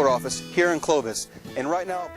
office here in Clovis. And right now,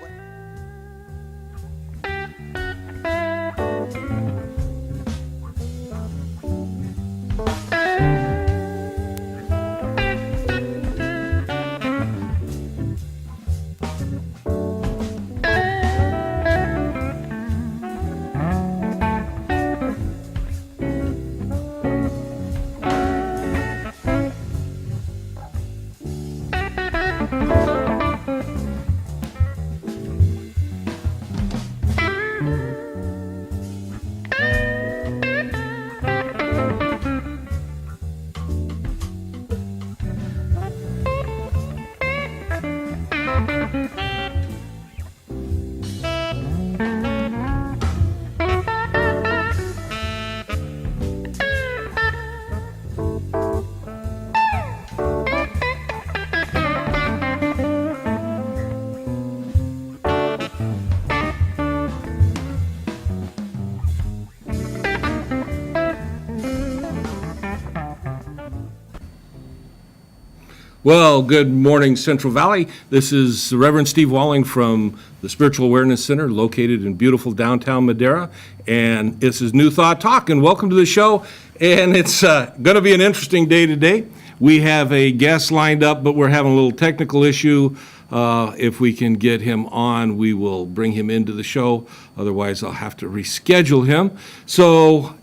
Well, good morning, Central Valley. This is Reverend Steve Walling from the Spiritual Awareness Center located in beautiful downtown Madera. And this is New Thought Talk, and welcome to the show. And it's going to be an interesting day today. We have a guest lined up, but we're having a little technical issue. If we can get him on, we will bring him into the show. Otherwise, I'll have to reschedule him. So,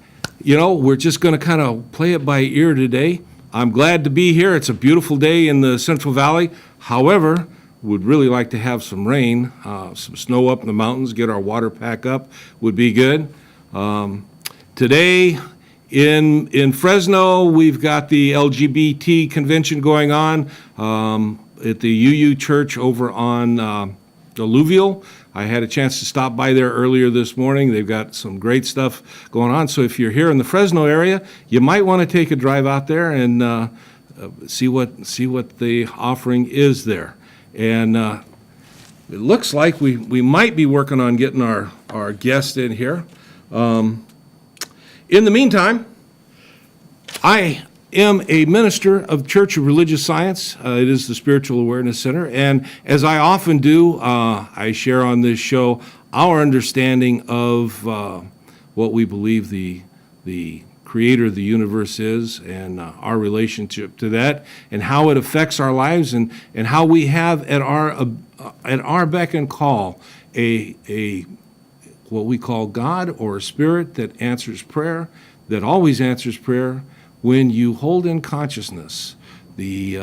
we're just going to kind of play it by ear today. I'm glad to be here. It's a beautiful day in the Central Valley. However, would really like to have some rain, some snow up in the mountains, get our water pack up would be good. Today in Fresno, we've got the LGBT convention going on at the UU Church over on Alluvial. I had a chance to stop by there earlier this morning. They've got some great stuff going on. So if you're here in the Fresno area, you might want to take a drive out there and see what the offering is there. And it looks like we might be working on getting our guest in here. In the meantime, I am a minister of Church of Religious Science. It is the Spiritual Awareness Center. And as I often do, I share on this show our understanding of what we believe the creator of the universe is, and our relationship to that, and how it affects our lives, and how we have at our beck and call a what we call God or a spirit that answers prayer, that always answers prayer. When you hold in consciousness the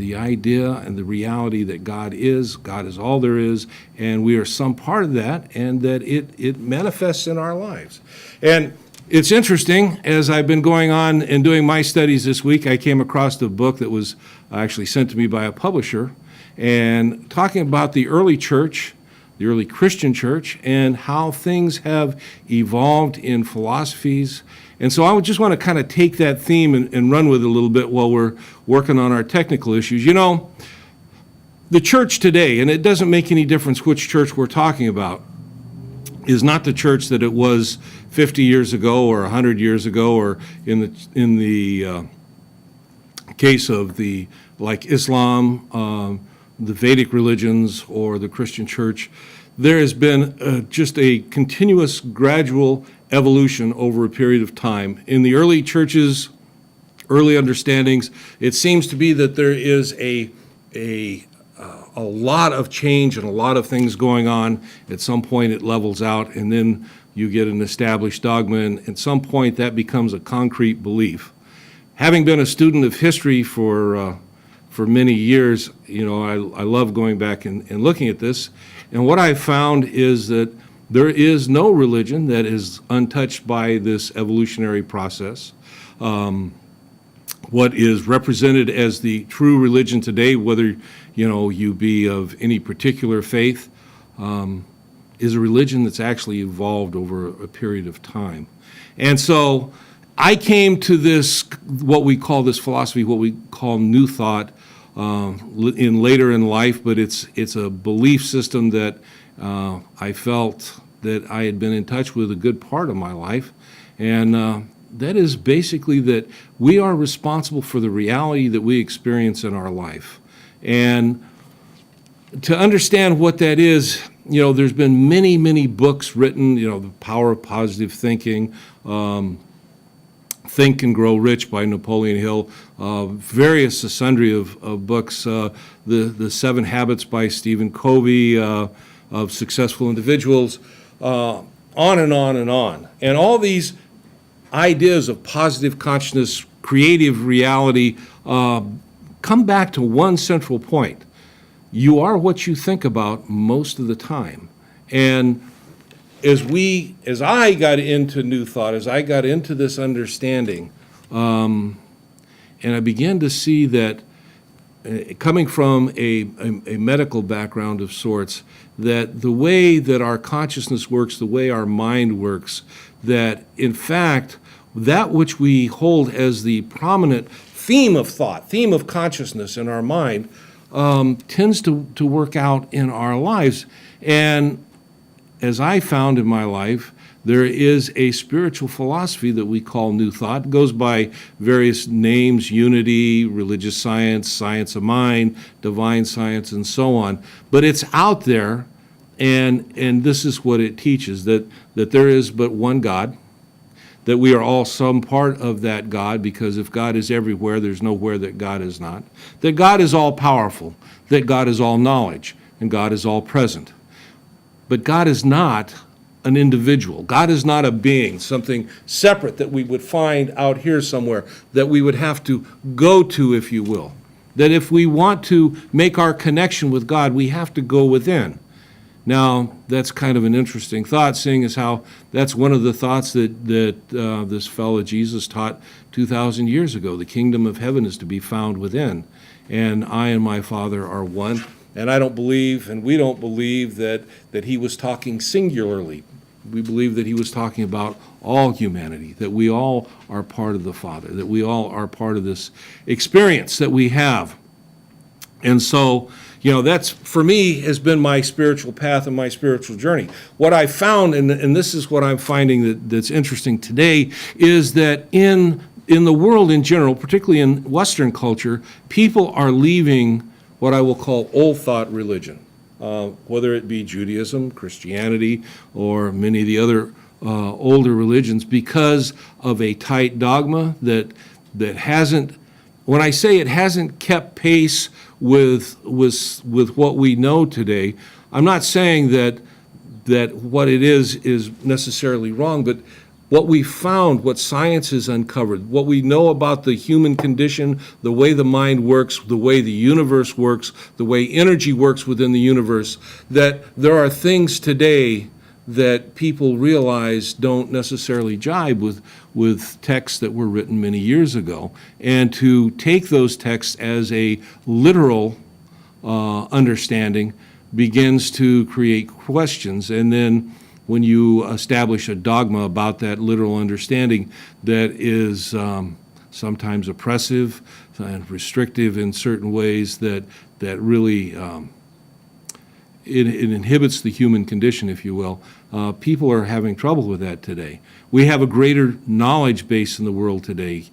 idea and the reality that God is all there is, and we are some part of that, and that it manifests in our lives. And it's interesting, as I've been going on and doing my studies this week, I came across a book that was actually sent to me by a publisher, and talking about the early church, the early Christian church, and how things have evolved in philosophies. And so I would just want to kind of take that theme and run with it a little bit while we're working on our technical issues. The church today, and it doesn't make any difference which church we're talking about, is not the church that it was 50 years ago or 100 years ago, or in the case of like Islam, the Vedic religions, or the Christian church. There has been just a continuous, gradual evolution over a period of time. In the early churches, early understandings, it seems to be that there is a lot of change and a lot of things going on. At some point it levels out, and then you get an established dogma, and at some point that becomes a concrete belief. Having been a student of history for many years, I love going back and looking at this. And what I've found is that there is no religion that is untouched by this evolutionary process. What is represented as the true religion today, whether you be of any particular faith, is a religion that's actually evolved over a period of time. And so I came to this, what we call this philosophy, what we call New Thought, in later in life, but it's a belief system that I felt that I had been in touch with a good part of my life, and that is basically that we are responsible for the reality that we experience in our life. And to understand what that is, there's been many, many books written, The Power of Positive Thinking, Think and Grow Rich by Napoleon Hill, various sundry of books, the 7 Habits by Stephen Covey, of successful individuals, on and on and on. And all these ideas of positive consciousness, creative reality, come back to one central point. You are what you think about most of the time. And as I got into New Thought, as I got into this understanding, and I began to see that, coming from a medical background of sorts, that the way that our consciousness works, the way our mind works, that in fact, that which we hold as the prominent theme of thought, theme of consciousness in our mind, tends to work out in our lives. And as I found in my life, there is a spiritual philosophy that we call New Thought. It goes by various names: unity, religious science, science of mind, divine science, and so on. But it's out there, and this is what it teaches, that there is but one God, that we are all some part of that God, because if God is everywhere, there's nowhere that God is not, that God is all-powerful, that God is all-knowledge, and God is all-present. But God is not an individual. God is not a being, something separate that we would find out here somewhere, that we would have to go to, if you will. That if we want to make our connection with God, we have to go within. Now, that's kind of an interesting thought, seeing as how that's one of the thoughts that this fellow Jesus taught 2,000 years ago. The kingdom of heaven is to be found within, and I and my Father are one. And I don't believe, and we don't believe, that he was talking singularly. We believe that he was talking about all humanity, that we all are part of the Father, that we all are part of this experience that we have. And so, that's, for me, has been my spiritual path and my spiritual journey. What I found, and this is what I'm finding that's interesting today, is that in the world in general, particularly in Western culture, people are leaving what I will call old thought religion, whether it be Judaism, Christianity, or many of the other older religions, because of a tight dogma that hasn't, when I say it hasn't kept pace with what we know today, I'm not saying that what it is necessarily wrong, but what we found, what science has uncovered, what we know about the human condition, the way the mind works, the way the universe works, the way energy works within the universe, that there are things today that people realize don't necessarily jibe with texts that were written many years ago. And to take those texts as a literal understanding begins to create questions. And then when you establish a dogma about that literal understanding that is sometimes oppressive and restrictive in certain ways, that really it inhibits the human condition, if you will. People are having trouble with that today. We have a greater knowledge base in the world today.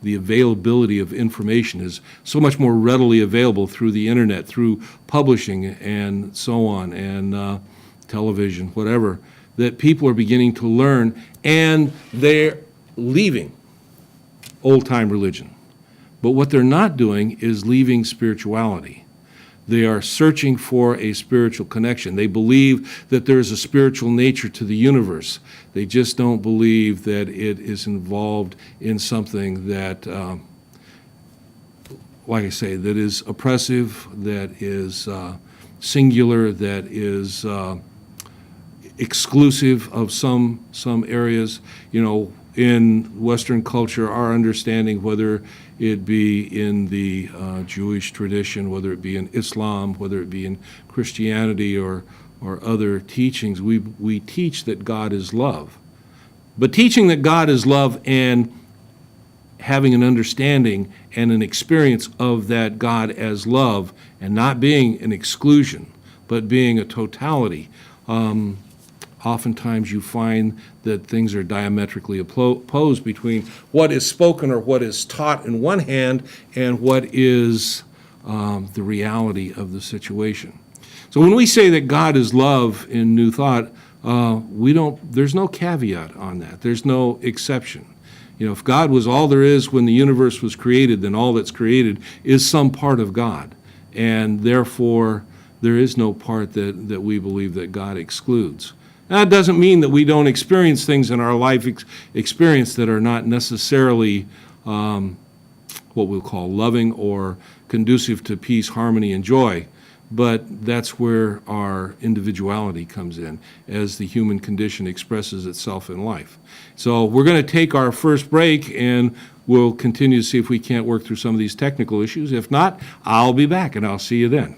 The availability of information is so much more readily available through the internet, through publishing and so on, and television, whatever, that people are beginning to learn, and they're leaving old-time religion. But what they're not doing is leaving spirituality. They are searching for a spiritual connection. They believe that there is a spiritual nature to the universe. They just don't believe that it is involved in something that, like I say, that is oppressive, that is singular, that is exclusive of some areas. In Western culture, our understanding, whether it be in the Jewish tradition, whether it be in Islam, whether it be in Christianity or other teachings, we teach that God is love. But teaching that God is love and having an understanding and an experience of that God as love, and not being an exclusion, but being a totality, oftentimes you find that things are diametrically opposed between what is spoken or what is taught in one hand and what is the reality of the situation. So when we say that God is love in New Thought, there's no caveat on that. There's no exception. If God was all there is when the universe was created, then all that's created is some part of God. And therefore, there is no part that we believe that God excludes. That doesn't mean that we don't experience things in our life experience that are not necessarily what we'll call loving or conducive to peace, harmony, and joy. But that's where our individuality comes in as the human condition expresses itself in life. So we're going to take our first break, and we'll continue to see if we can't work through some of these technical issues. If not, I'll be back, and I'll see you then.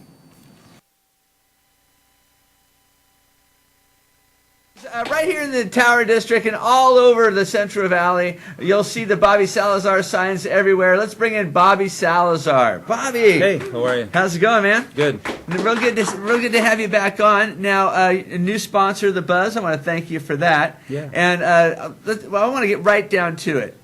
Right here in the Tower District and all over the Central Valley, you'll see the Bobby Salazar signs everywhere. Let's bring in Bobby Salazar. Bobby! Hey, how are you? How's it going, man? Good. Real good to have you back on. Now, a new sponsor, The Buzz. I want to thank you for that. Yeah. And I want to get right down to it.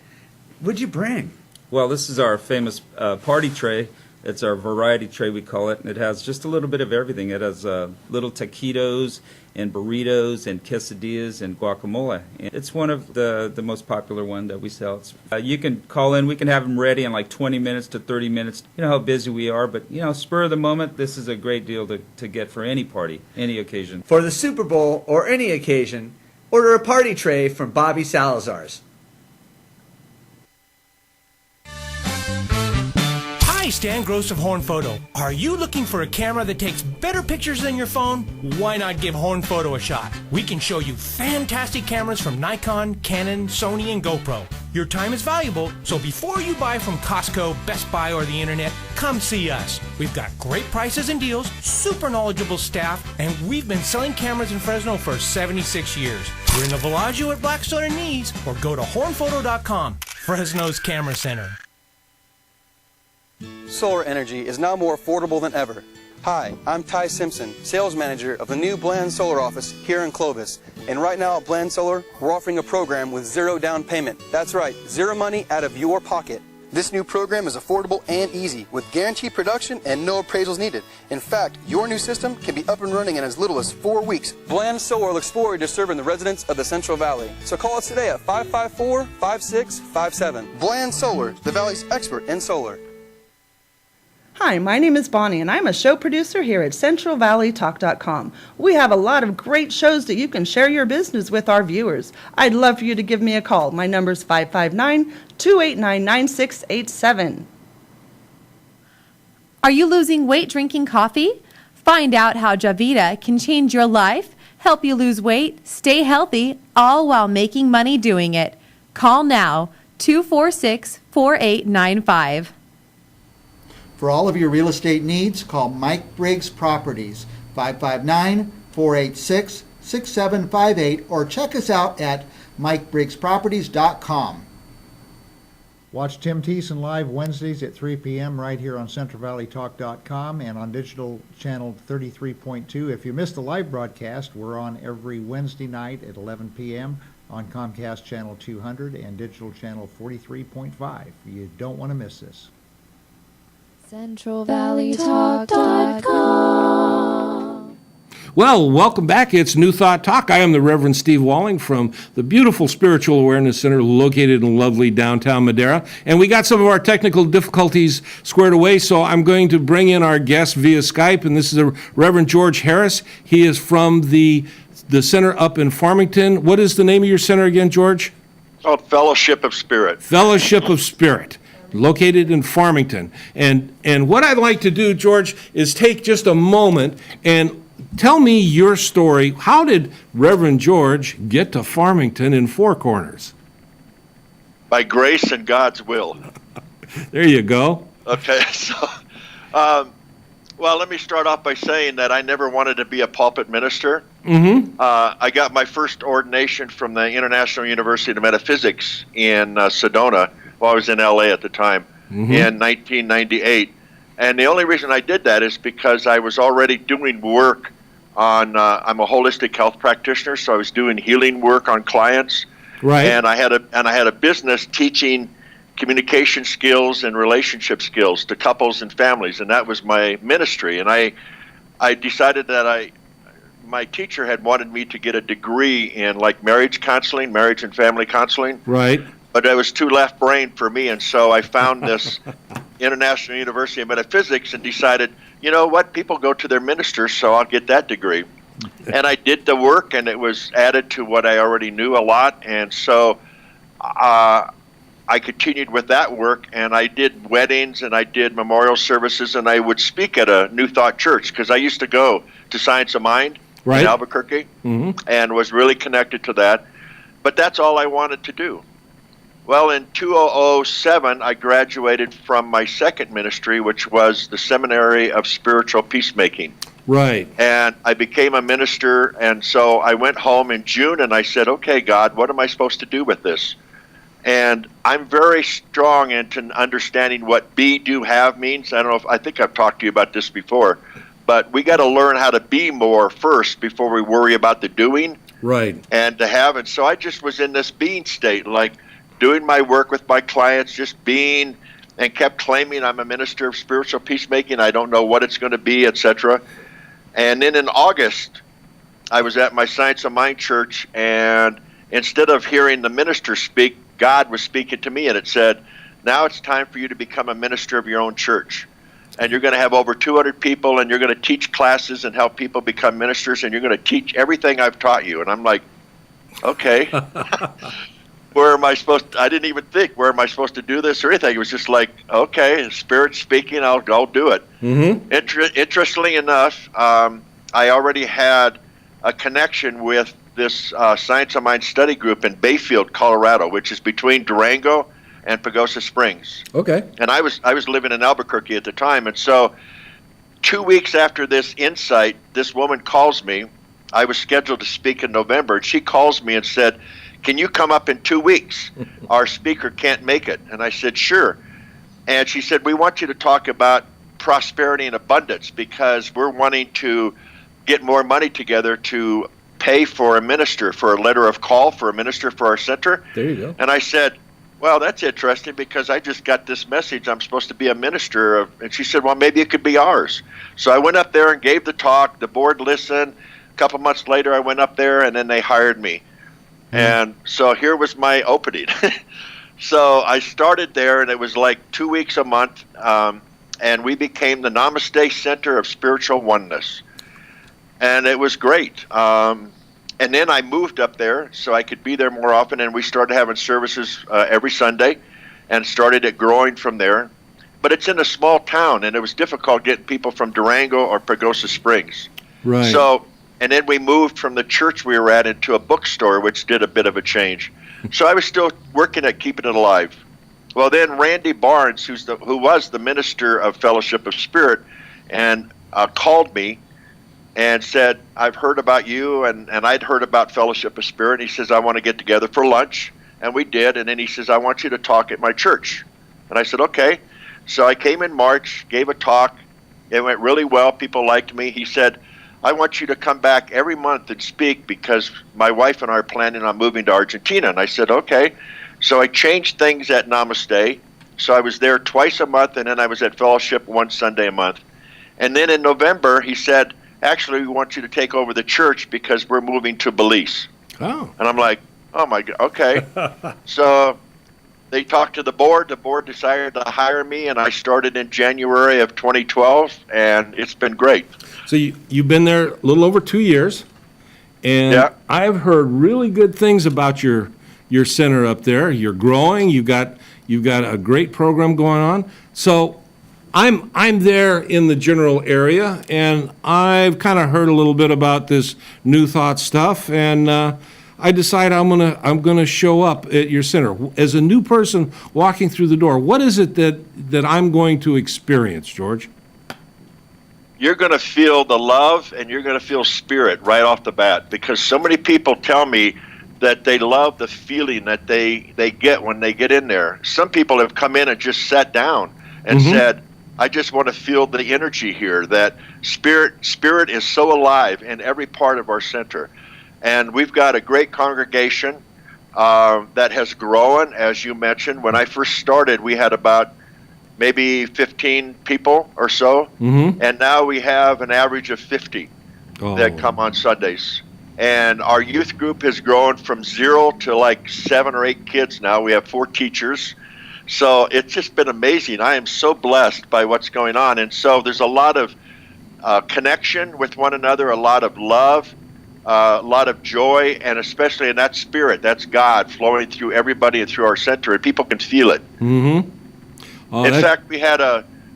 What'd you bring? Well, this is our famous party tray. It's our variety tray, we call it, and it has just a little bit of everything. It has little taquitos and burritos and quesadillas and guacamole. And it's one of the most popular one that we sell. You can call in. We can have them ready in like 20 minutes to 30 minutes. You know how busy we are, but, spur of the moment, this is a great deal to get for any party, any occasion. For the Super Bowl or any occasion, order a party tray from Bobby Salazar's. Hi, Stan Gross of Horn Photo. Are you looking for a camera that takes better pictures than your phone? Why not give Horn Photo a shot? We can show you fantastic cameras from Nikon, Canon, Sony, and GoPro. Your time is valuable, so before you buy from Costco, Best Buy, or the internet, come see us. We've got great prices and deals, super knowledgeable staff, and we've been selling cameras in Fresno for 76 years. We're in the Villaggio at Blackstone and Nees, or go to hornphoto.com, Fresno's Camera Center. Solar energy is now more affordable than ever. Hi, I'm Ty Simpson, sales manager of the new Bland Solar office here in Clovis. And right now at Bland Solar, we're offering a program with zero down payment. That's right, zero money out of your pocket. This new program is affordable and easy, with guaranteed production and no appraisals needed. In fact, your new system can be up and running in as little as 4 weeks. Bland Solar looks forward to serving the residents of the Central Valley. So call us today at 554-5657. Bland Solar, the Valley's expert in solar. Hi, my name is Bonnie, and I'm a show producer here at CentralValleyTalk.com. We have a lot of great shows that you can share your business with our viewers. I'd love for you to give me a call. My number is 559-289-9687. Are you losing weight drinking coffee? Find out how Javita can change your life, help you lose weight, stay healthy, all while making money doing it. Call now, 246-4895. For all of your real estate needs, call Mike Briggs Properties, 559-486-6758, or check us out at MikeBriggsProperties.com. Watch Tim Thiessen live Wednesdays at 3 p.m. right here on CentralValleyTalk.com and on digital channel 33.2. If you missed the live broadcast, we're on every Wednesday night at 11 p.m. on Comcast channel 200 and digital channel 43.5. You don't want to miss this. CentralValleyTalk.com. Well, welcome back. It's New Thought Talk. I am the Reverend Steve Walling from the beautiful Spiritual Awareness Center located in lovely downtown Madera. And we got some of our technical difficulties squared away, so I'm going to bring in our guest via Skype, and this is the Reverend George Harris. He is from the center up in Farmington. What is the name of your center again, George? Called Fellowship of Spirit. Fellowship of Spirit, located in Farmington. And what I'd like to do, George, is take just a moment and tell me your story. How did Reverend George get to Farmington in Four Corners? By grace and God's will. There you go. Okay, so, well, let me start off by saying that I never wanted to be a pulpit minister. Mm-hmm. I got my first ordination from the International University of Metaphysics in Sedona, while I was in L.A. at the time, in 1998. And the only reason I did that is because I was already doing work on, I'm a holistic health practitioner, so I was doing healing work on clients. Right. And I had a business teaching communication skills and relationship skills to couples and families, and that was my ministry. And I decided that my teacher had wanted me to get a degree in like marriage counseling, marriage and family counseling. Right. But I was too left brain for me, and so I found this International University of Metaphysics and decided, you know what, people go to their ministers, so I'll get that degree. And I did the work, and it was added to what I already knew a lot, and so I continued with that work, and I did weddings, and I did memorial services, and I would speak at a New Thought church, because I used to go to Science of Mind in Albuquerque, and was really connected to that. But that's all I wanted to do. Well, in 2007, I graduated from my second ministry, which was the Seminary of Spiritual Peacemaking. Right. And I became a minister, and so I went home in June, and I said, okay, God, what am I supposed to do with this? And I'm very strong into understanding what be, do, have means. I don't know if, I think I've talked to you about this before, but we got to learn how to be more first before we worry about the doing. Right. And to have it. So I just was in this being state, like doing my work with my clients, just being, and kept claiming I'm a minister of spiritual peacemaking. I don't know what it's going to be, etc. And then in August, I was at my Science of Mind church, and instead of hearing the minister speak, God was speaking to me, and it said, now it's time for you to become a minister of your own church. And you're going to have over 200 people, and you're going to teach classes and help people become ministers, and you're going to teach everything I've taught you. And I'm like, okay. Where am I supposed to, I didn't even think, where am I supposed to do this or anything? It was just like, okay, Spirit speaking, I'll do it. Interestingly enough, I already had a connection with this Science of Mind study group in Bayfield, Colorado, which is between Durango and Pagosa Springs. Okay. And I was living in Albuquerque at the time, and so 2 weeks after this insight, this woman calls me. I was scheduled to speak in November, and she calls me and said, can you come up in 2 weeks? Our speaker can't make it. And I said, sure. And she said, we want you to talk about prosperity and abundance, because we're wanting to get more money together to pay for a minister, for a letter of call for a minister for our center. There you go. And I said, well, that's interesting, because I just got this message I'm supposed to be a minister of. And she said, well, maybe it could be ours. So I went up there and gave the talk. The board listened. A couple months later, I went up there, and then they hired me. And so here was my opening. So I started there, and it was like 2 weeks a month, and we became the Namaste Center of Spiritual Oneness. And it was great. And then I moved up there so I could be there more often, and we started having services every Sunday and started it growing from there. But it's in a small town, and it was difficult getting people from Durango or Pagosa Springs. Right. So, and then we moved from the church we were at into a bookstore, which did a bit of a change. So I was still working at keeping it alive. Well, then Randy Barnes, who was the minister of Fellowship of Spirit, and called me and said, I've heard about you, and I'd heard about Fellowship of Spirit. And he says, I want to get together for lunch. And we did. And then he says, I want you to talk at my church. And I said, okay. So I came in March, gave a talk. It went really well. People liked me. He said, I want you to come back every month and speak, because my wife and I are planning on moving to Argentina. And I said, okay. So I changed things at Namaste. So I was there twice a month, and then I was at Fellowship one Sunday a month. And then in November, he said, actually, we want you to take over the church because we're moving to Belize. Oh. And I'm like, oh my God, okay. So they talked to the board. The board decided to hire me, and I started in January of 2012, and it's been great. So you've been there a little over 2 years, and Yeah. I've heard really good things about your center up there. You're growing. You've got a great program going on. So I'm there in the general area, and I've kind of heard a little bit about this New Thought stuff, and I decide I'm gonna show up at your center as a new person walking through the door. What is it that I'm going to experience, George? You're going to feel the love, and you're going to feel spirit right off the bat, because so many people tell me that they love the feeling that they get when they get in there. Some people have come in and just sat down and said, I just want to feel the energy here, that spirit is so alive in every part of our center. And we've got a great congregation. that has grown, as you mentioned. When I first started, we had about maybe 15 people or so, and now we have an average of 50 that come on Sundays. And our youth group has grown from 0 to like 7 or 8 kids now. We have 4 teachers. So it's just been amazing. I am so blessed by what's going on. And so there's a lot of connection with one another, a lot of love, a lot of joy, and especially in that spirit, that's God flowing through everybody and through our center, and people can feel it. In fact, we had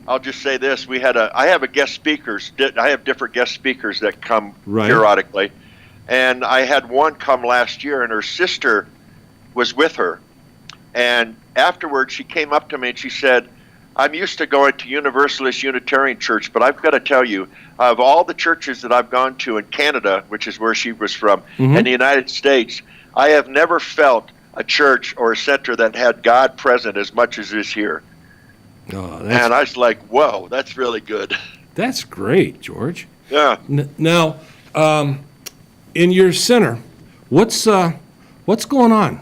I'll just say this, I have guest speakers. I have different guest speakers that come periodically. And I had one come last year, and her sister was with her. And afterwards, she came up to me and she said, I'm used to going to Universalist Unitarian Church, but I've got to tell you, of all the churches that I've gone to in Canada, which is where she was from, and the United States, I have never felt a church or a center that had God present as much as is here. And I was like, whoa, that's really good. That's great, George. Yeah. Now, in your center, what's going on?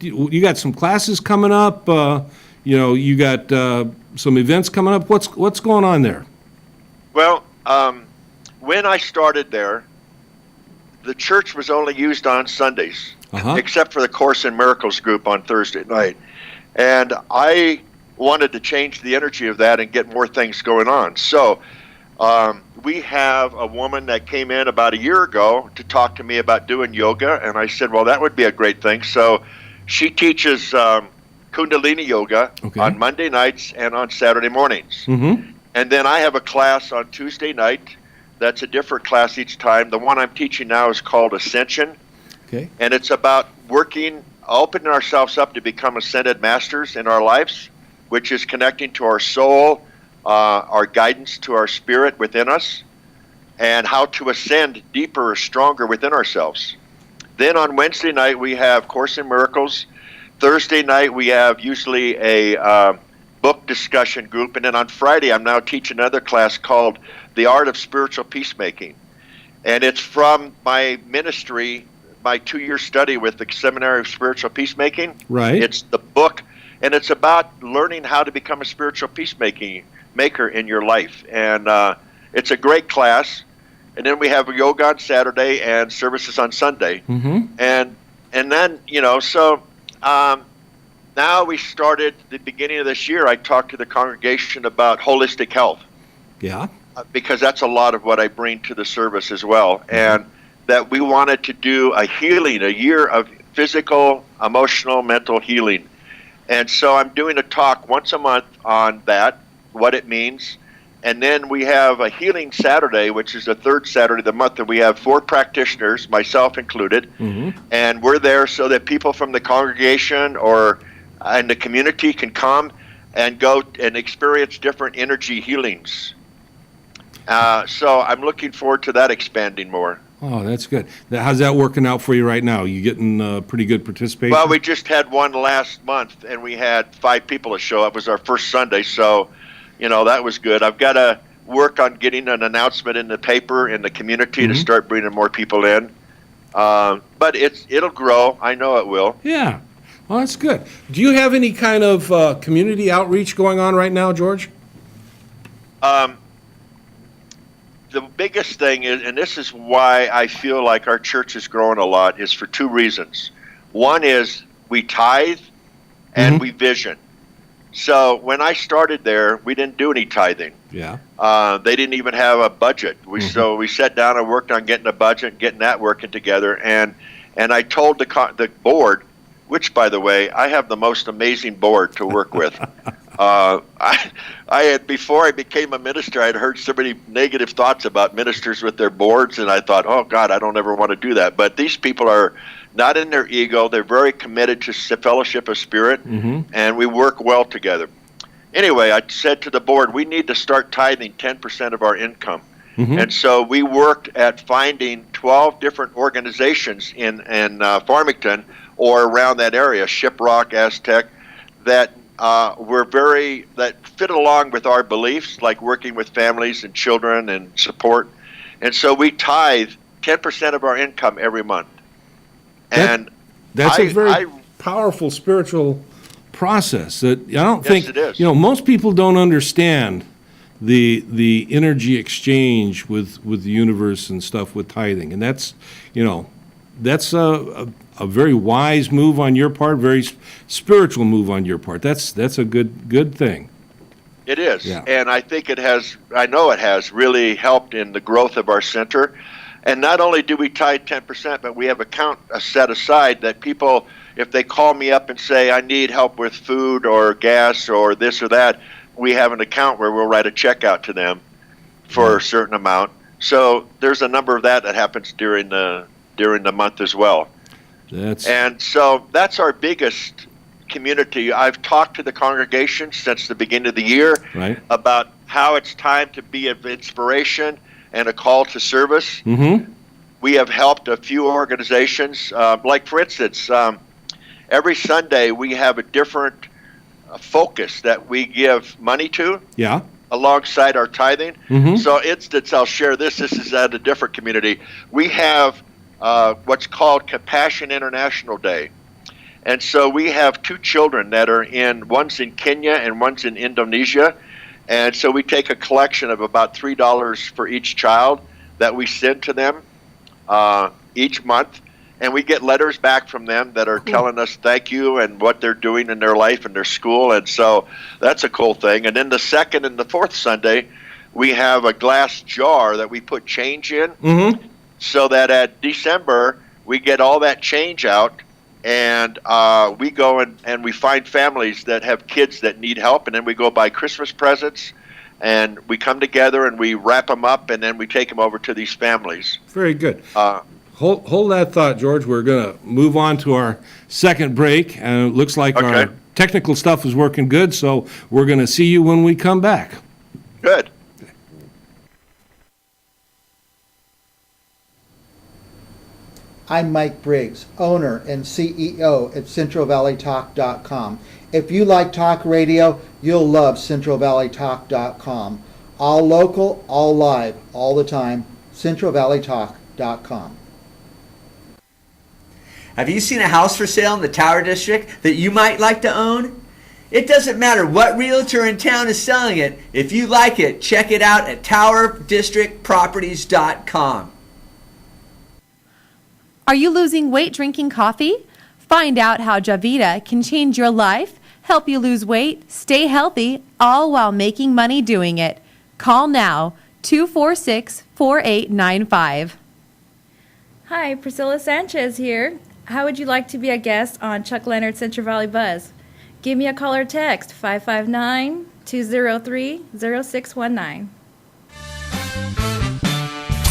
You got some classes coming up? You got some events coming up. What's going on there? Well, when I started there, the church was only used on Sundays, except for the Course in Miracles group on Thursday night. And I wanted to change the energy of that and get more things going on. So we have a woman that came in about a year ago to talk to me about doing yoga, and I said, well, that would be a great thing. So she teaches Kundalini yoga on Monday nights and on Saturday mornings. And then I have a class on Tuesday night. That's a different class each time. The one I'm teaching now is called Ascension. And it's about opening ourselves up to become ascended masters in our lives, which is connecting to our soul, our guidance to our spirit within us, and how to ascend deeper or stronger within ourselves. Then on Wednesday night, we have Course in Miracles. Thursday night, we have usually a book discussion group. And then on Friday, I'm now teaching another class called The Art of Spiritual Peacemaking. And it's from my ministry, my 2-year study with the Seminary of Spiritual Peacemaking. It's the book, and it's about learning how to become a spiritual peacemaker in your life. And it's a great class. And then we have yoga on Saturday and services on Sunday. And then, now we started the beginning of this year, I talked to the congregation about holistic health. Because that's a lot of what I bring to the service as well. And that we wanted to do a year of physical, emotional, mental healing. And so I'm doing a talk once a month on that, what it means. And then we have a Healing Saturday, which is the 3rd Saturday of the month, and we have 4 practitioners, myself included, and we're there so that people from the congregation or in the community can come and go and experience different energy healings. So I'm looking forward to that expanding more. Oh, that's good. How's that working out for you right now? You getting pretty good participation? Well, we just had one last month, and we had 5 people show up. It was our first Sunday, so that was good. I've got to work on getting an announcement in the paper in the community to start bringing more people in. But it'll grow. I know it will. Yeah. Well, that's good. Do you have any kind of community outreach going on right now, George? The biggest thing is, and this is why I feel like our church is growing a lot, is for 2 reasons. One is we tithe and we vision. So when I started there, we didn't do any tithing. They didn't even have a budget. So we sat down and worked on getting a budget, getting that working together. And I told the board, which, by the way, I have the most amazing board to work with. I had, before I became a minister, I'd heard so many negative thoughts about ministers with their boards, and I thought, oh, God, I don't ever want to do that. But these people are not in their ego. They're very committed to fellowship of spirit, and we work well together. Anyway, I said to the board, we need to start tithing 10% of our income. And so we worked at finding 12 different organizations in Farmington or around that area, Shiprock, Aztec, that that fit along with our beliefs, like working with families and children and support. And so we tithe 10% of our income every month. And That's a very I- powerful spiritual process that I don't Yes, think, it is. most people don't understand the energy exchange with the universe and stuff with tithing. And that's, that's a very wise move on your part, very spiritual move on your part. That's a good thing. It is. Yeah. And I think I know it has really helped in the growth of our center. And not only do we tithe 10%, but we have a set aside that people, if they call me up and say, I need help with food or gas or this or that, we have an account where we'll write a check out to them for a certain amount. So there's a number of that happens during the month as well. And so that's our biggest community. I've talked to the congregation since the beginning of the year about how it's time to be of inspiration and a call to service. Mm-hmm. We have helped a few organizations, like for instance, every Sunday we have a different focus that we give money to. Yeah. Alongside our tithing. Mm-hmm. So instance, I'll share this. This is at a different community. We have what's called Compassion International Day. And so we have two children that are one's in Kenya and one's in Indonesia. And so we take a collection of about $3 for each child that we send to them each month. And we get letters back from them that are telling us thank you and what they're doing in their life and their school. And so that's a cool thing. And then the second and the fourth Sunday, we have a glass jar that we put change in. Mm-hmm. So that at December, we get all that change out. And we go and we find families that have kids that need help. And then we go buy Christmas presents. And we come together and we wrap them up. And then we take them over to these families. Very good. Hold that thought, George. We're going to move on to our second break, and it looks like our technical stuff is working good, so we're going to see you when we come back. Good. I'm Mike Briggs, owner and CEO at CentralValleyTalk.com. If you like talk radio, you'll love CentralValleyTalk.com. All local, all live, all the time, CentralValleyTalk.com. Have you seen a house for sale in the Tower District that you might like to own? It doesn't matter what realtor in town is selling it. If you like it, check it out at TowerDistrictProperties.com. Are you losing weight drinking coffee? Find out how Javita can change your life, help you lose weight, stay healthy, all while making money doing it. Call now, 246-4895. Hi, Priscilla Sanchez here. How would you like to be a guest on Chuck Leonard's Central Valley Buzz? Give me a call or text, 559-203-0619.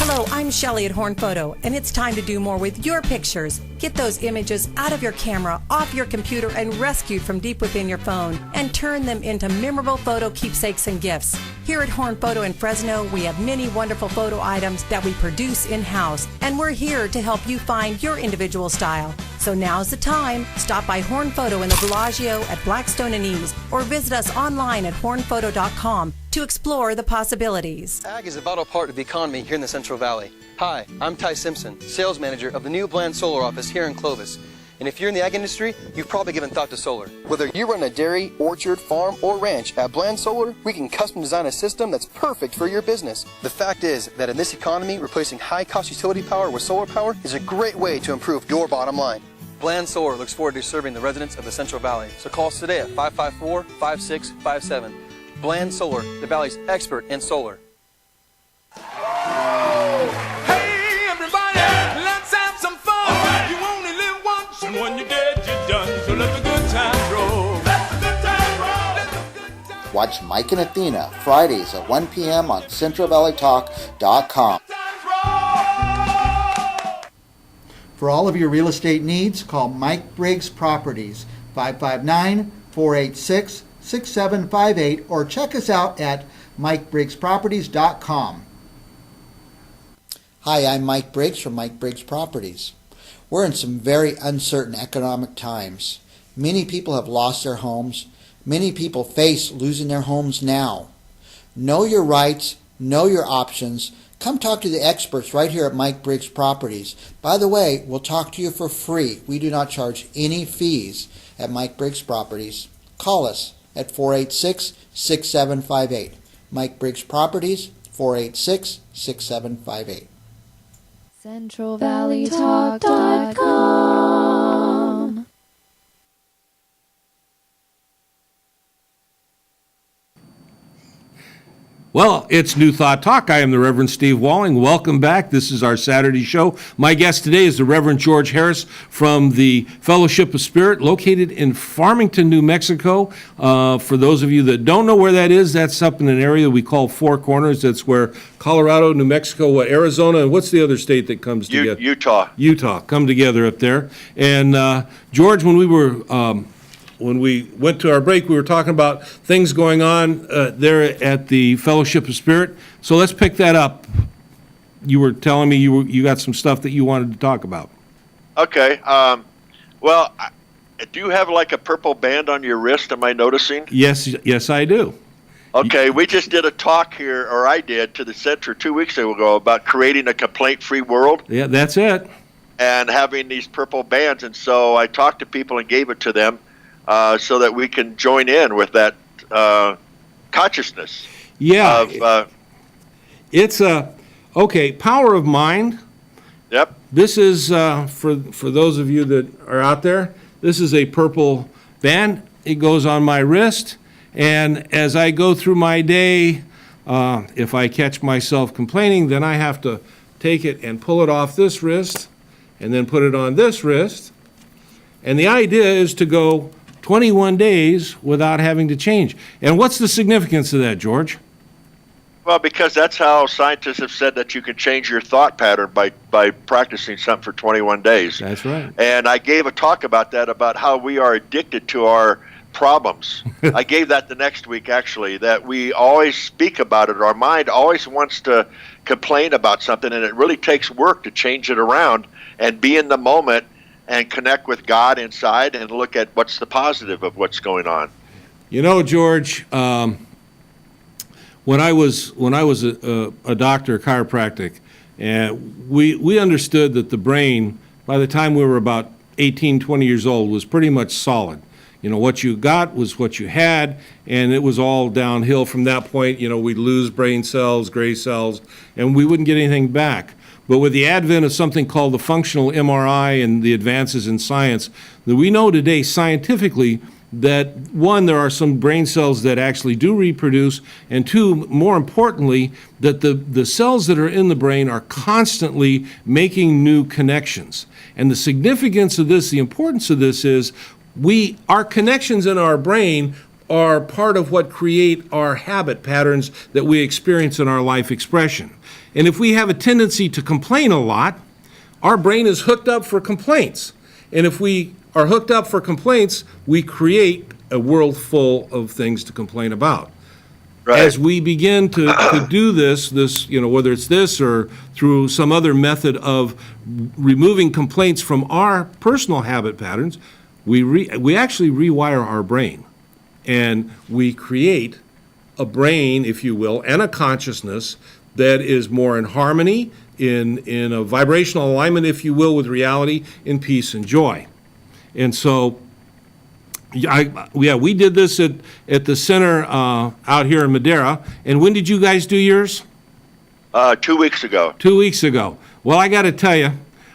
Hello, I'm Shelley at Horn Photo, and it's time to do more with your pictures. Get those images out of your camera, off your computer, and rescued from deep within your phone, and turn them into memorable photo keepsakes and gifts. Here at Horn Photo in Fresno, we have many wonderful photo items that we produce in-house, and we're here to help you find your individual style. So now's the time. Stop by Horn Photo in the Bellagio at Blackstone and East, or visit us online at hornphoto.com to explore the possibilities. Ag is a vital part of the economy here in the Central Valley. Hi, I'm Ty Simpson, sales manager of the new Bland Solar office here in Clovis. And if you're in the ag industry, you've probably given thought to solar. Whether you run a dairy, orchard, farm, or ranch, at Bland Solar, we can custom design a system that's perfect for your business. The fact is that in this economy, replacing high-cost utility power with solar power is a great way to improve your bottom line. Bland Solar looks forward to serving the residents of the Central Valley. So call us today at 554-5657. Bland Solar, the Valley's expert in solar. Hey everybody, let's have some fun. Right. You only live once, and when you're dead, you're done. So let the good times roll. Let the good times roll. Let the good times. Watch Mike and Athena Fridays at 1 p.m. on CentralValleyTalk.com. For all of your real estate needs, call Mike Briggs Properties, 559-486-6758, or check us out at MikeBriggsProperties.com. Hi, I'm Mike Briggs from Mike Briggs Properties. We're in some very uncertain economic times. Many people have lost their homes. Many people face losing their homes now. Know your rights, know your options. Come talk to the experts right here at Mike Briggs Properties. By the way, we'll talk to you for free. We do not charge any fees at Mike Briggs Properties. Call us at 486-6758. Mike Briggs Properties, 486-6758. CentralValleyTalk.com. Well, it's New Thought Talk. I am the Reverend Steve Walling. Welcome back. This is our Saturday show. My guest today is the Reverend George Harris from the Fellowship of Spirit, located in Farmington, New Mexico. For those of you that don't know where that is, that's up in an area we call Four Corners. That's where Colorado, New Mexico, Arizona, and what's the other state that comes together? Utah. Utah come together up there. And George, when we went to our break, we were talking about things going on there at the Fellowship of Spirit. So let's pick that up. You were telling me you got some stuff that you wanted to talk about. Okay. Do you have like a purple band on your wrist? Am I noticing? Yes, I do. Okay, we just did a talk here, or I did, to the center 2 weeks ago about creating a complaint-free world. Yeah, that's it. And having these purple bands. And so I talked to people and gave it to them. So that we can join in with that consciousness. Yeah. It's power of mind. Yep. This is, for those of you that are out there, this is a purple band. It goes on my wrist. And as I go through my day, if I catch myself complaining, then I have to take it and pull it off this wrist and then put it on this wrist. And the idea is to go 21 days without having to change. And what's the significance of that, George? Well, because that's how scientists have said that you can change your thought pattern by practicing something for 21 days. That's right. And I gave a talk about that, about how we are addicted to our problems. I gave that the next week, actually, that we always speak about it. Our mind always wants to complain about something, and it really takes work to change it around and be in the moment and connect with God inside and look at what's the positive of what's going on. You know, George, when I was a doctor, chiropractic, and we understood that the brain, by the time we were about 18, 20 years old, was pretty much solid. You know, what you got was what you had, and it was all downhill from that point. You know, we'd lose brain cells, gray cells, and we wouldn't get anything back. But with the advent of something called the functional MRI and the advances in science, that we know today scientifically that, one, there are some brain cells that actually do reproduce, and two, more importantly, that the cells that are in the brain are constantly making new connections. And the significance of this, the importance of this is our connections in our brain are part of what create our habit patterns that we experience in our life expression. And if we have a tendency to complain a lot, our brain is hooked up for complaints. And if we are hooked up for complaints, we create a world full of things to complain about. Right. As we begin to do this, you know, whether it's this or through some other method of removing complaints from our personal habit patterns, we actually rewire our brain. And we create a brain, if you will, and a consciousness that is more in harmony, in a vibrational alignment, if you will, with reality, in peace and joy. And so, we did this at the center out here in Madera. And when did you guys do yours? 2 weeks ago. 2 weeks ago. Well, I got to tell you,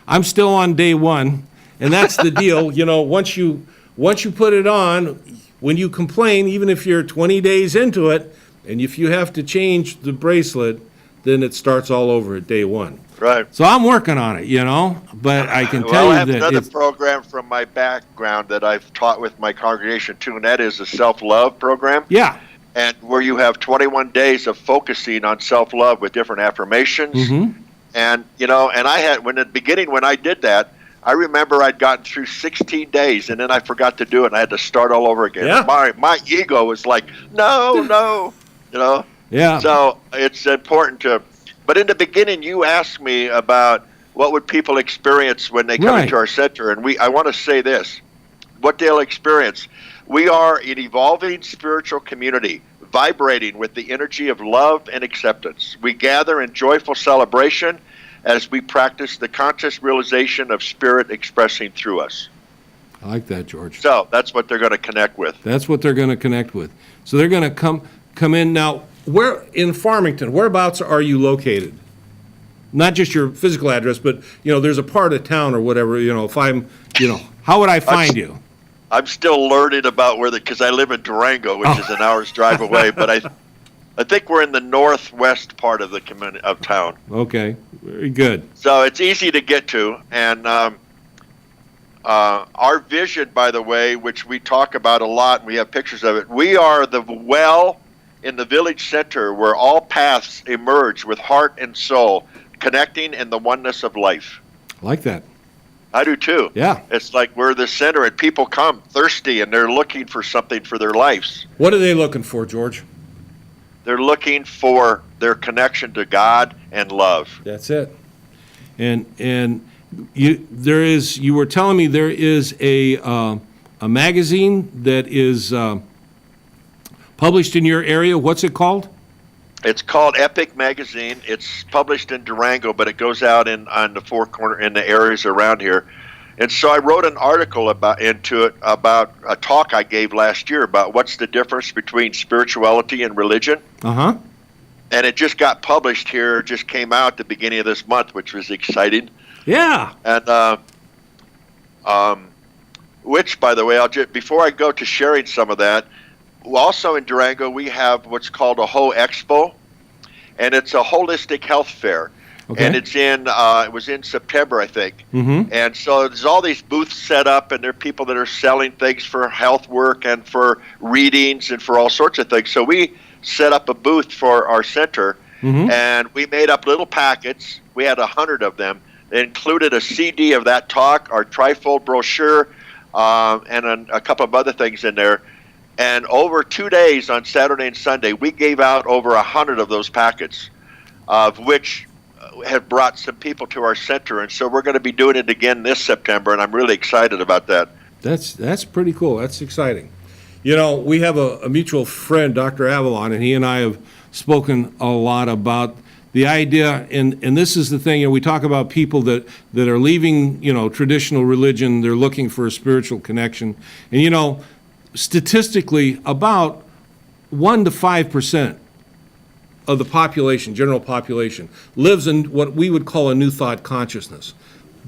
I'm still on day one, and that's the deal. You know, once you put it on, when you complain, even if you're 20 days into it, and if you have to change the bracelet, then it starts all over at day one. Right. So I'm working on it, you know, but I can tell I you have that another program from my background that I've taught with my congregation too, and that is a self-love program. Yeah. And where you have 21 days of focusing on self-love with different affirmations. Mm-hmm. And, you know, and I had, when at the beginning when I did that, I remember I'd gotten through 16 days, and then I forgot to do it, and I had to start all over again. Yeah. My ego was like, no, you know. Yeah. So it's important to, but in the beginning you asked me about what would people experience when they come into our center, and I want to say this, what they'll experience. We are an evolving spiritual community, vibrating with the energy of love and acceptance. We gather in joyful celebration as we practice the conscious realization of Spirit expressing through us. I like that, George. So that's what they're going to connect with. That's what they're going to connect with. So they're going to come in now. Where in Farmington? Whereabouts are you located? Not just your physical address, but there's a part of town or whatever. If I'm, how would I find you? I'm still learning about because I live in Durango, which is an hour's drive away. But I think we're in the northwest part of the community of town. Okay, very good. So it's easy to get to, and our vision, by the way, which we talk about a lot, and we have pictures of it. We are the well in the village center where all paths emerge with heart and soul, connecting in the oneness of life. I like that. I do too. Yeah. It's like we're the center, and people come thirsty, and they're looking for something for their lives. What are they looking for, George? They're looking for their connection to God and love. That's it. And you were telling me there is a magazine that is published in your area. What's it called? It's called Epic Magazine. It's published in Durango, but it goes out on the four corner in the areas around here. And so I wrote an article about a talk I gave last year about what's the difference between spirituality and religion. Uh-huh. And it just got published here, just came out at the beginning of this month, which was exciting. Yeah. And which, by the way, before I go to sharing some of that, also in Durango we have what's called a Ho Expo, and it's a holistic health fair. Okay. And it was in September, I think. Mm-hmm. And so there's all these booths set up, and there are people that are selling things for health work and for readings and for all sorts of things. So we set up a booth for our center, Mm-hmm. and we made up little packets. We had 100 of them. They included a CD of that talk, our trifold brochure, and a couple of other things in there. And over 2 days, on Saturday and Sunday, we gave out over 100 of those packets, of which have brought some people to our center. And so we're going to be doing it again this September, and I'm really excited about that. That's pretty cool. That's exciting. We have a mutual friend, Dr. Avalon, and he and I have spoken a lot about the idea, and this is the thing, we talk about people that are leaving, traditional religion, they're looking for a spiritual connection. And, statistically, about 1 to 5% of the population, general population, lives in what we would call a new thought consciousness.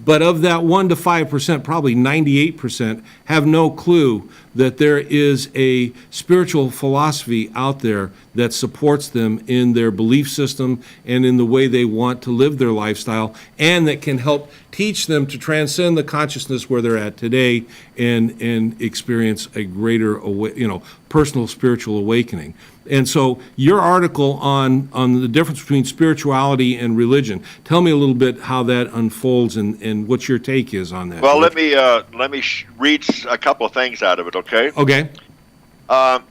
But of that 1 to 5%, probably 98% have no clue that there is a spiritual philosophy out there that supports them in their belief system and in the way they want to live their lifestyle, and that can help teach them to transcend the consciousness where they're at today and experience a greater, personal spiritual awakening. And so your article on the difference between spirituality and religion, tell me a little bit how that unfolds and what your take is on that. Well, let me read a couple of things out of it, okay? Okay.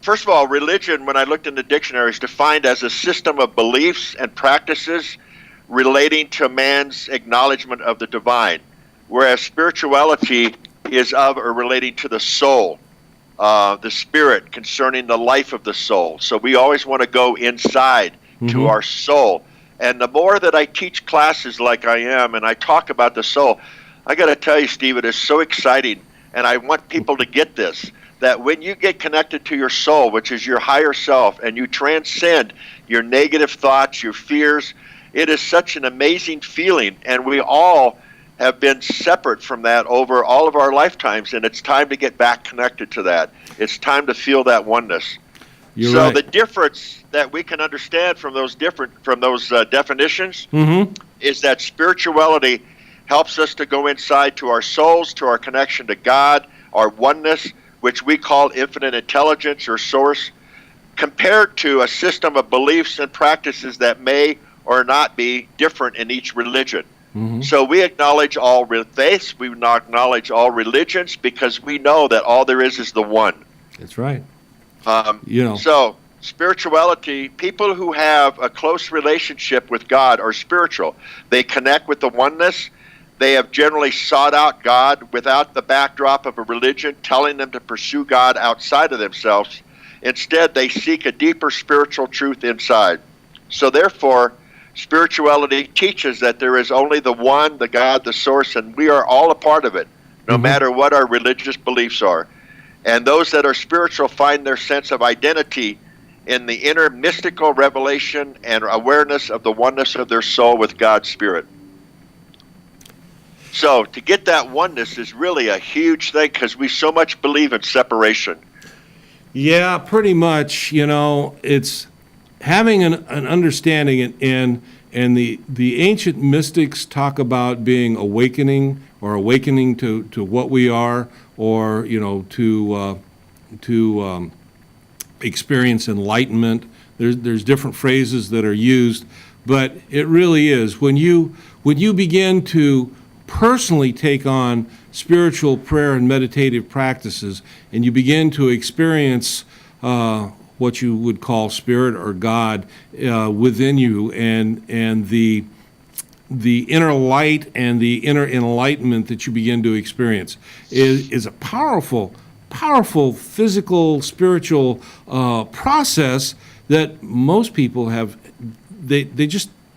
First of all, religion, when I looked in the dictionary, is defined as a system of beliefs and practices relating to man's acknowledgement of the divine, whereas spirituality is of or relating to the soul. The spirit, concerning the life of the soul. So we always want to go inside to our soul. And the more that I teach classes like I am, and I talk about the soul, I got to tell you, Steve, it is so exciting. And I want people to get this, that when you get connected to your soul, which is your higher self, and you transcend your negative thoughts, your fears, it is such an amazing feeling. And we all have been separate from that over all of our lifetimes, and it's time to get back connected to that. It's time to feel that oneness. You're so right. The difference that we can understand from those definitions is that spirituality helps us to go inside to our souls, to our connection to God, our oneness, which we call infinite intelligence or source, compared to a system of beliefs and practices that may or not be different in each religion. So we acknowledge all faiths, we acknowledge all religions, because we know that all there is the one. That's right. So spirituality, people who have a close relationship with God are spiritual. They connect with the oneness. They have generally sought out God without the backdrop of a religion telling them to pursue God outside of themselves. Instead, they seek a deeper spiritual truth inside. So therefore, spirituality teaches that there is only the one, the God, the source, and we are all a part of it, no matter what our religious beliefs are. And those that are spiritual find their sense of identity in the inner mystical revelation and awareness of the oneness of their soul with God's Spirit. So to get that oneness is really a huge thing because we so much believe in separation. Yeah, pretty much. You know, it's having an understanding, and the ancient mystics talk about being awakening to what we are, or to experience enlightenment. There's different phrases that are used, but it really is when you begin to personally take on spiritual prayer and meditative practices, and you begin to experience what you would call spirit or God within you, and the inner light and the inner enlightenment that you begin to experience is a powerful physical, spiritual process that most people they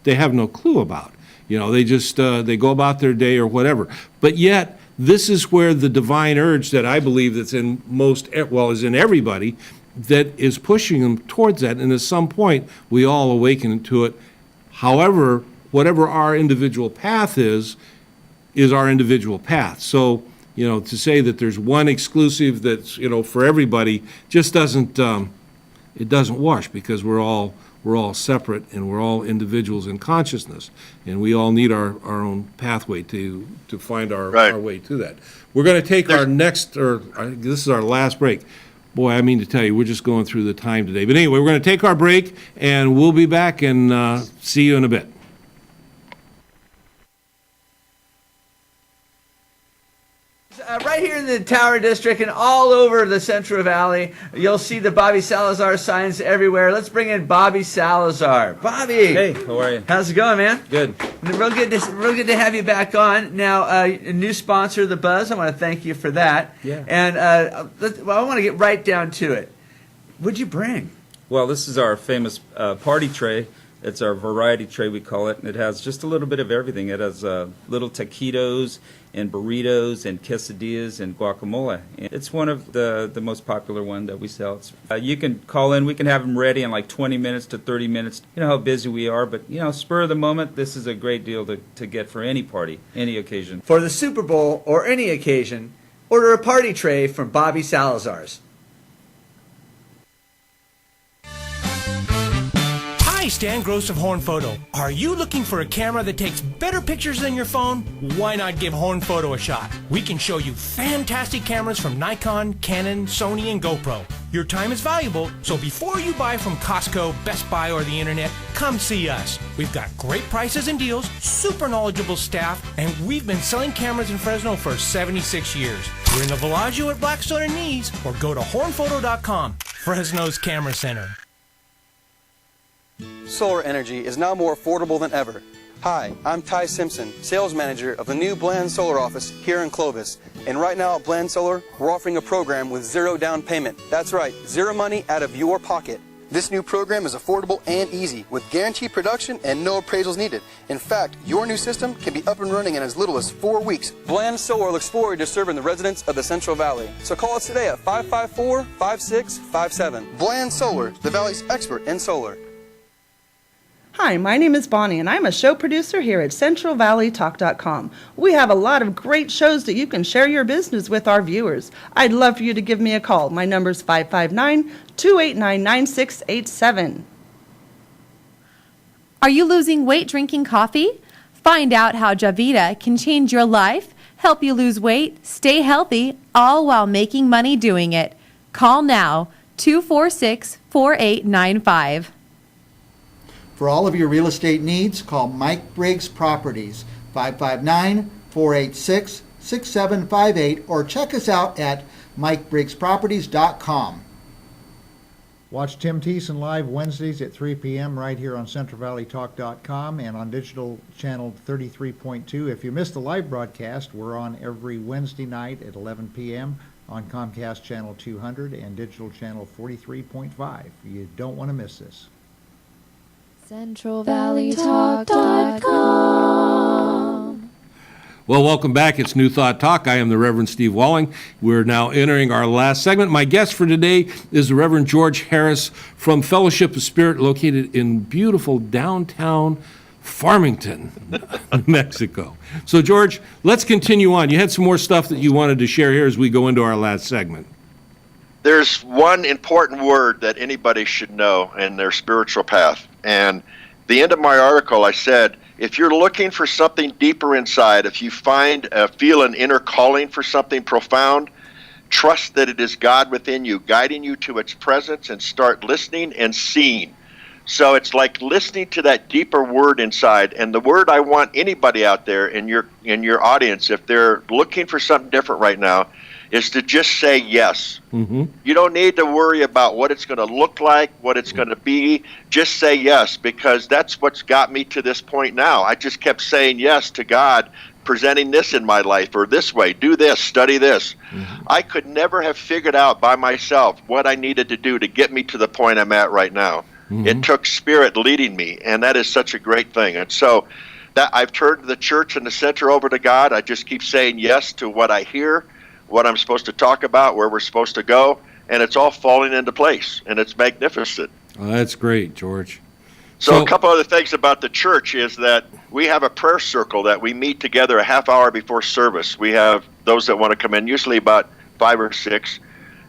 have no clue about. They go about their day or whatever. But yet, this is where the divine urge that I believe that's in is in everybody, that is pushing them towards that. And at some point, we all awaken to it. However, whatever our individual path is our individual path. So, to say that there's one exclusive that's, for everybody just doesn't wash, because we're all separate, and we're all individuals in consciousness, and we all need our own pathway to find our way to that. We're going to take our next, this is our last break. Boy, I mean to tell you, we're just going through the time today. But anyway, we're going to take our break, and we'll be back and see you in a bit. Right here in the Tower District and all over the Central Valley, you'll see the Bobby Salazar signs everywhere. Let's bring in Bobby Salazar. Bobby! Hey, how are you? How's it going, man? Good. Real good to have you back on. Now, a new sponsor of The Buzz. I want to thank you for that. Yeah. And I want to get right down to it. What'd you bring? Well, this is our famous party tray. It's our variety tray, we call it, and it has just a little bit of everything. It has little taquitos and burritos and quesadillas and guacamole. And it's one of the most popular one that we sell. You can call in. We can have them ready in like 20 minutes to 30 minutes. You know how busy we are, but, spur of the moment, this is a great deal to get for any party, any occasion. For the Super Bowl or any occasion, order a party tray from Bobby Salazar's. Hi, Stan Gross of Horn Photo. Are you looking for a camera that takes better pictures than your phone? Why not give Horn Photo a shot? We can show you fantastic cameras from Nikon, Canon, Sony, and GoPro. Your time is valuable, so before you buy from Costco, Best Buy, or the internet, come see us. We've got great prices and deals, super knowledgeable staff, and we've been selling cameras in Fresno for 76 years. We're in the Villaggio at Blackstone and Nees, or go to hornphoto.com, Fresno's Camera Center. Solar energy is now more affordable than ever. Hi, I'm Ty Simpson, sales manager of the new Bland Solar office here in Clovis. And right now at Bland Solar, we're offering a program with zero down payment. That's right, zero money out of your pocket. This new program is affordable and easy, with guaranteed production and no appraisals needed. In fact, your new system can be up and running in as little as 4 weeks. Bland Solar looks forward to serving the residents of the Central Valley. So call us today at 554-5657. Bland Solar, the Valley's expert in solar. Hi, my name is Bonnie, and I'm a show producer here at CentralValleyTalk.com. We have a lot of great shows that you can share your business with our viewers. I'd love for you to give me a call. My number's 559-289-9687. Are you losing weight drinking coffee? Find out how Javita can change your life, help you lose weight, stay healthy, all while making money doing it. Call now, 246-4895. For all of your real estate needs, call Mike Briggs Properties, 559-486-6758, or check us out at MikeBriggsProperties.com. Watch Tim Thiessen live Wednesdays at 3 p.m. right here on CentralValleyTalk.com and on digital channel 33.2. If you missed the live broadcast, we're on every Wednesday night at 11 p.m. on Comcast Channel 200 and Digital Channel 43.5. You don't want to miss this. CentralValleyTalk.com. Well, welcome back. It's New Thought Talk. I am the Reverend Steve Walling. We're now entering our last segment. My guest for today is the Reverend George Harris from Fellowship of Spirit, located in beautiful downtown Farmington, New Mexico. So, George, let's continue on. You had some more stuff that you wanted to share here as we go into our last segment. There's one important word that anybody should know in their spiritual path. And the end of my article, I said, if you're looking for something deeper inside, if you feel an inner calling for something profound, trust that it is God within you, guiding you to its presence, and start listening and seeing. So it's like listening to that deeper word inside. And the word I want anybody out there in your audience, if they're looking for something different right now, is to just say yes. Mm-hmm. You don't need to worry about what it's going to look like, what it's going to be. Just say yes, because that's what's got me to this point now. I just kept saying yes to God, presenting this in my life, or this way, do this, study this. Mm-hmm. I could never have figured out by myself what I needed to do to get me to the point I'm at right now. Mm-hmm. It took Spirit leading me, and that is such a great thing. And so that I've turned the church and the center over to God. I just keep saying yes to what I hear, what I'm supposed to talk about, where we're supposed to go, and it's all falling into place, and it's magnificent. Oh, that's great, George. So a couple other things about the church is that we have a prayer circle that we meet together a half hour before service. We have those that want to come in, usually about 5 or 6,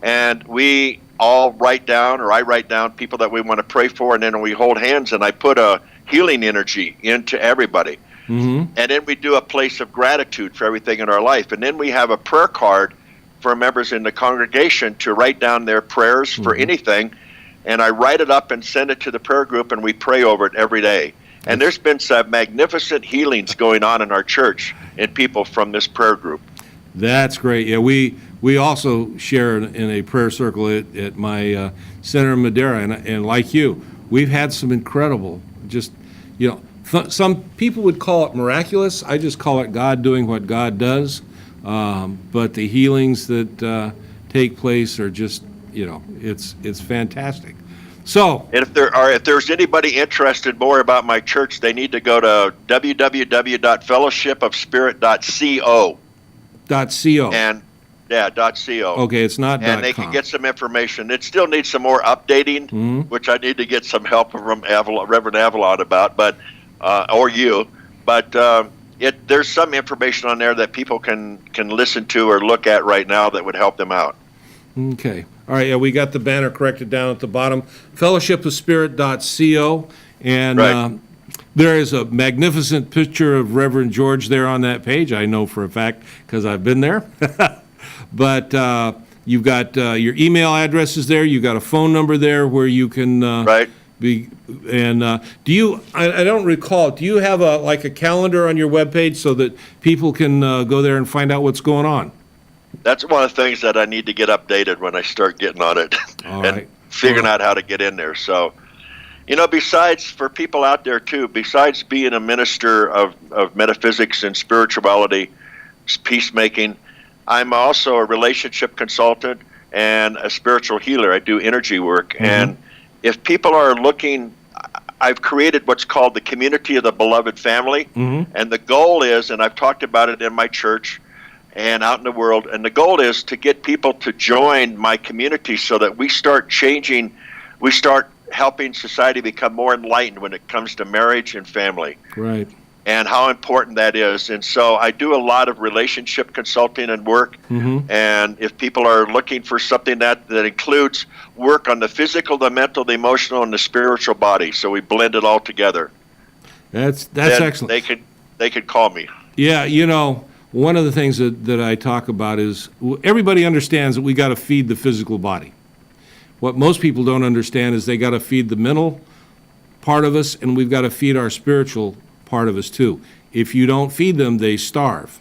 and we all write down, or I write down people that we want to pray for, and then we hold hands, and I put a healing energy into everybody. Mm-hmm. And then we do a place of gratitude for everything in our life. And then we have a prayer card for members in the congregation to write down their prayers for anything. And I write it up and send it to the prayer group, and we pray over it every day. And there's been some magnificent healings going on in our church in people from this prayer group. That's great. Yeah, we also share in a prayer circle at my center in Madera, and like you, we've had some incredible, just, some people would call it miraculous. I just call it God doing what God does. But the healings that take place are just, it's fantastic. So, and if there's anybody interested more about my church, they need to go to www.fellowshipofspirit.co. .co. And .co. Okay, it's not And they .com. can get some information. It still needs some more updating, which I need to get some help from Reverend Avalon about, but or you. But there's some information on there that people can listen to or look at right now that would help them out. Okay. All right, yeah, we got the banner corrected down at the bottom, fellowshipofspirit.co, and Right. there is a magnificent picture of Reverend George there on that page. I know for a fact because I've been there. But you've got your email addresses there. You've got a phone number there where you can right. be. And do you? I don't recall. Do you have a calendar on your webpage so that people can go there and find out what's going on? That's one of the things that I need to get updated when I start getting on it All and right. figuring out how to get in there. So, besides, for people out there too, besides being a minister of metaphysics and spirituality, peacemaking, I'm also a relationship consultant and a spiritual healer. I do energy work. Mm-hmm. And if people are looking, I've created what's called the Community of the Beloved Family. Mm-hmm. And the goal is, and I've talked about it in my church and out in the world, and the goal is to get people to join my community so that we start changing, we start helping society become more enlightened when it comes to marriage and family. Right. And how important that is. And so I do a lot of relationship consulting and work. Mm-hmm. And if people are looking for something that includes work on the physical, the mental, the emotional, and the spiritual body, so we blend it all together. That's then excellent. They could call me. Yeah, one of the things that I talk about is everybody understands that we got to feed the physical body. What most people don't understand is they got to feed the mental part of us, and we've got to feed our spiritual part of us too. If you don't feed them, they starve.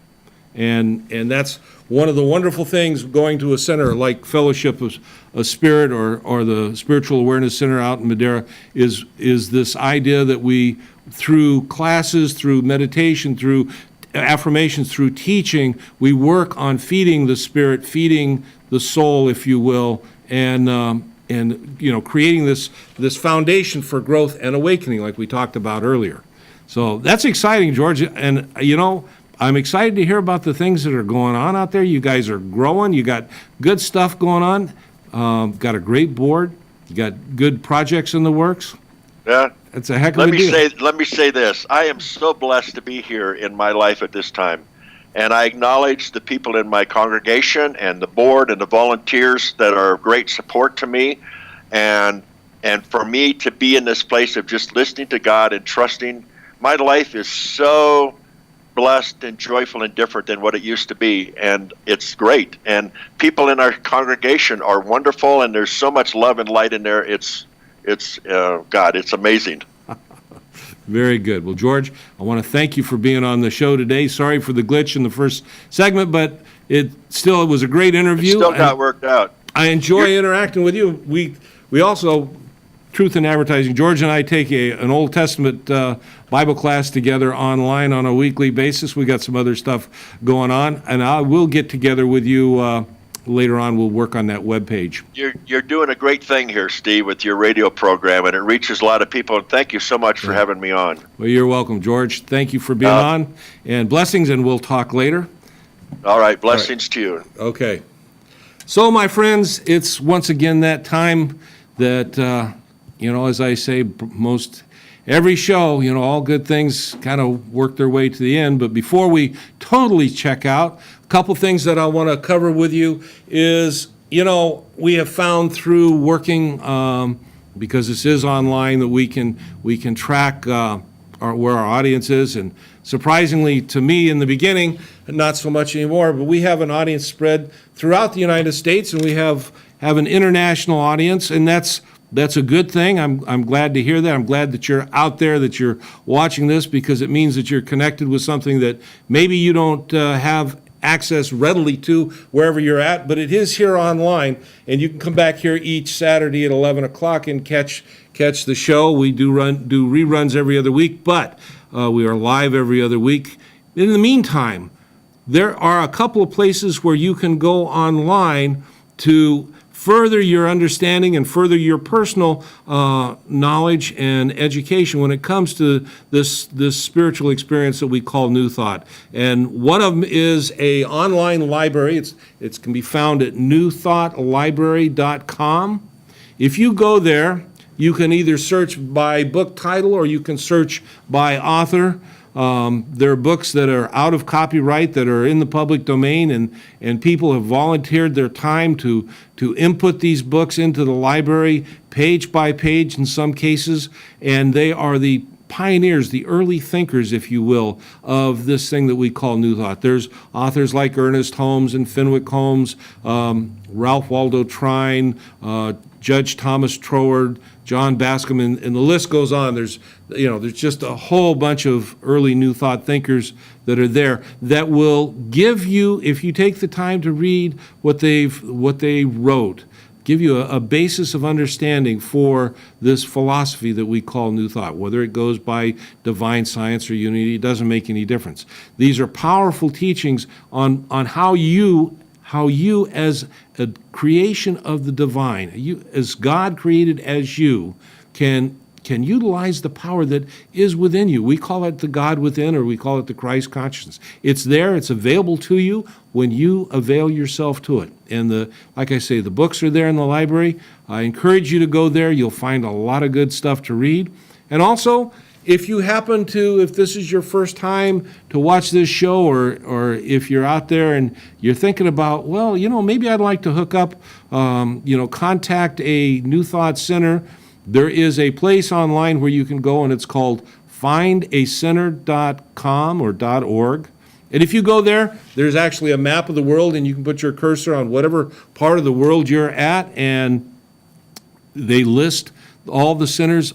And that's one of the wonderful things going to a center like Fellowship of Spirit or the Spiritual Awareness Center out in Madera is this idea that we, through classes, through meditation, through affirmations, through teaching, we work on feeding the spirit, feeding the soul, if you will, and creating this foundation for growth and awakening, like we talked about earlier. So that's exciting, George. And I'm excited to hear about the things that are going on out there. You guys are growing. You got good stuff going on. Got a great board. You got good projects in the works. Yeah. It's a heck of a deal. Let me say this. I am so blessed to be here in my life at this time. And I acknowledge the people in my congregation and the board and the volunteers that are of great support to me. And for me to be in this place of just listening to God and trusting, my life is so blessed and joyful and different than what it used to be. And it's great. And people in our congregation are wonderful, and there's so much love and light in there. It's God, it's amazing. Very good. Well, George, I want to thank you for being on the show today. Sorry for the glitch in the first segment, but it was a great interview. It still got worked out. I enjoy interacting with you. We also, Truth in Advertising, George and I take an Old Testament Bible class together online on a weekly basis. We got some other stuff going on, and I will get together with you later on. We'll work on that webpage. You're doing a great thing here, Steve, with your radio program, and it reaches a lot of people. And thank you so much for having me on. Well, you're welcome, George. Thank you for being on, and blessings, and we'll talk later. All right, blessings to you. Okay. So, my friends, it's once again that time that, as I say, every show, all good things kind of work their way to the end. But before we totally check out, a couple things that I want to cover with you is, we have found through working, because this is online, that we can track where our audience is. And surprisingly to me in the beginning, not so much anymore, but we have an audience spread throughout the United States, and we have an international audience, and that's a good thing. I'm glad to hear that. I'm glad that you're out there, that you're watching this, because it means that you're connected with something that maybe you don't have access readily to wherever you're at, but it is here online, and you can come back here each Saturday at 11 o'clock and catch the show. We do reruns every other week, but we are live every other week. In the meantime, there are a couple of places where you can go online to further your understanding and further your personal knowledge and education when it comes to this spiritual experience that we call New Thought. And one of them is a online library. It can be found at newthoughtlibrary.com. If you go there, you can either search by book title or you can search by author. There are books that are out of copyright that are in the public domain, and people have volunteered their time to input these books into the library, page by page in some cases, and they are the pioneers, the early thinkers, if you will, of this thing that we call New Thought. There's authors like Ernest Holmes and Fenwick Holmes, Ralph Waldo Trine, Judge Thomas Troward, John Bascom, and the list goes on. There's just a whole bunch of early New Thought thinkers that are there that will give you, if you take the time to read what they wrote, give you a basis of understanding for this philosophy that we call New Thought. Whether it goes by divine science or unity, it doesn't make any difference. These are powerful teachings on how you as a creation of the divine, you as God created as you, can utilize the power that is within you. We call it the God within, or we call it the Christ consciousness. It's there, it's available to you when you avail yourself to it. And like I say, the books are there in the library. I encourage you to go there. You'll find a lot of good stuff to read. And also, if this is your first time to watch this show, or if you're out there and you're thinking about, maybe I'd like to hook up, contact a New Thought Center, there is a place online where you can go, and it's called findacenter.com or .org. And if you go there, there's actually a map of the world, and you can put your cursor on whatever part of the world you're at, and they list all the centers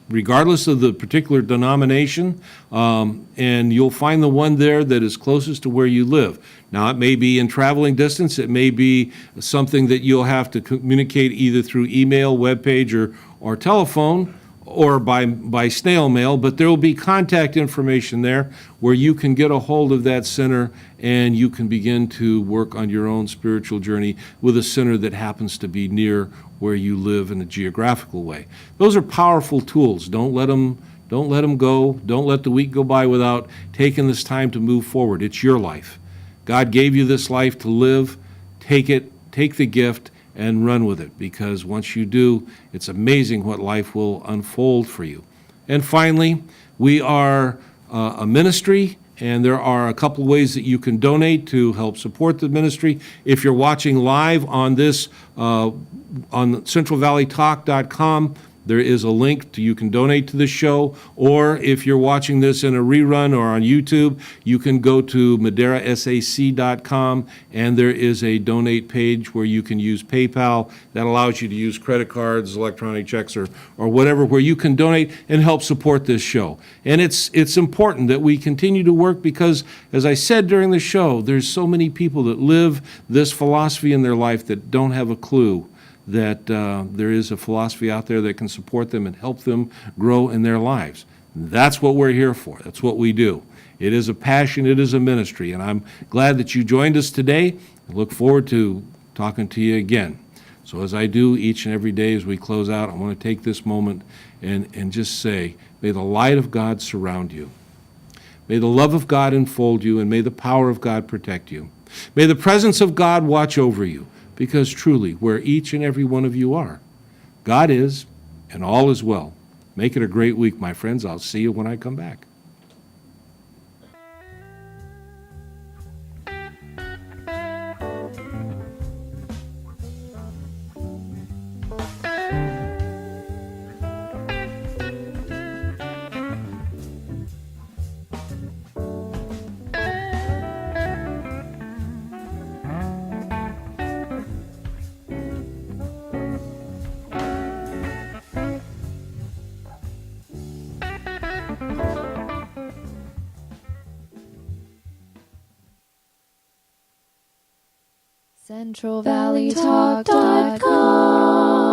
regardless of the particular denomination, and you'll find the one there that is closest to where you live. Now, it may be in traveling distance. It may be something that you'll have to communicate either through email, webpage, or telephone, or by snail mail, but there will be contact information there where you can get a hold of that center and you can begin to work on your own spiritual journey with a center that happens to be near where you live in a geographical way. Those are powerful tools. Don't let them go. Don't let the week go by without taking this time to move forward. It's your life. God gave you this life to live. Take it, take the gift, and run with it, because once you do, it's amazing what life will unfold for you. And finally, we are a ministry, and there are a couple ways that you can donate to help support the ministry. If you're watching live on this, on centralvalleytalk.com, there is a link you can donate to the show, or if you're watching this in a rerun or on YouTube, you can go to maderasac.com, and there is a donate page where you can use PayPal. That allows you to use credit cards, electronic checks, or whatever, where you can donate and help support this show. And it's important that we continue to work because, as I said during the show, there's so many people that live this philosophy in their life that don't have a clue that there is a philosophy out there that can support them and help them grow in their lives. That's what we're here for. That's what we do. It is a passion. It is a ministry. And I'm glad that you joined us today. I look forward to talking to you again. So as I do each and every day as we close out, I want to take this moment and just say, may the light of God surround you. May the love of God enfold you, and may the power of God protect you. May the presence of God watch over you. Because truly, where each and every one of you are, God is, and all is well. Make it a great week, my friends. I'll see you when I come back. CentralValleyTalk.com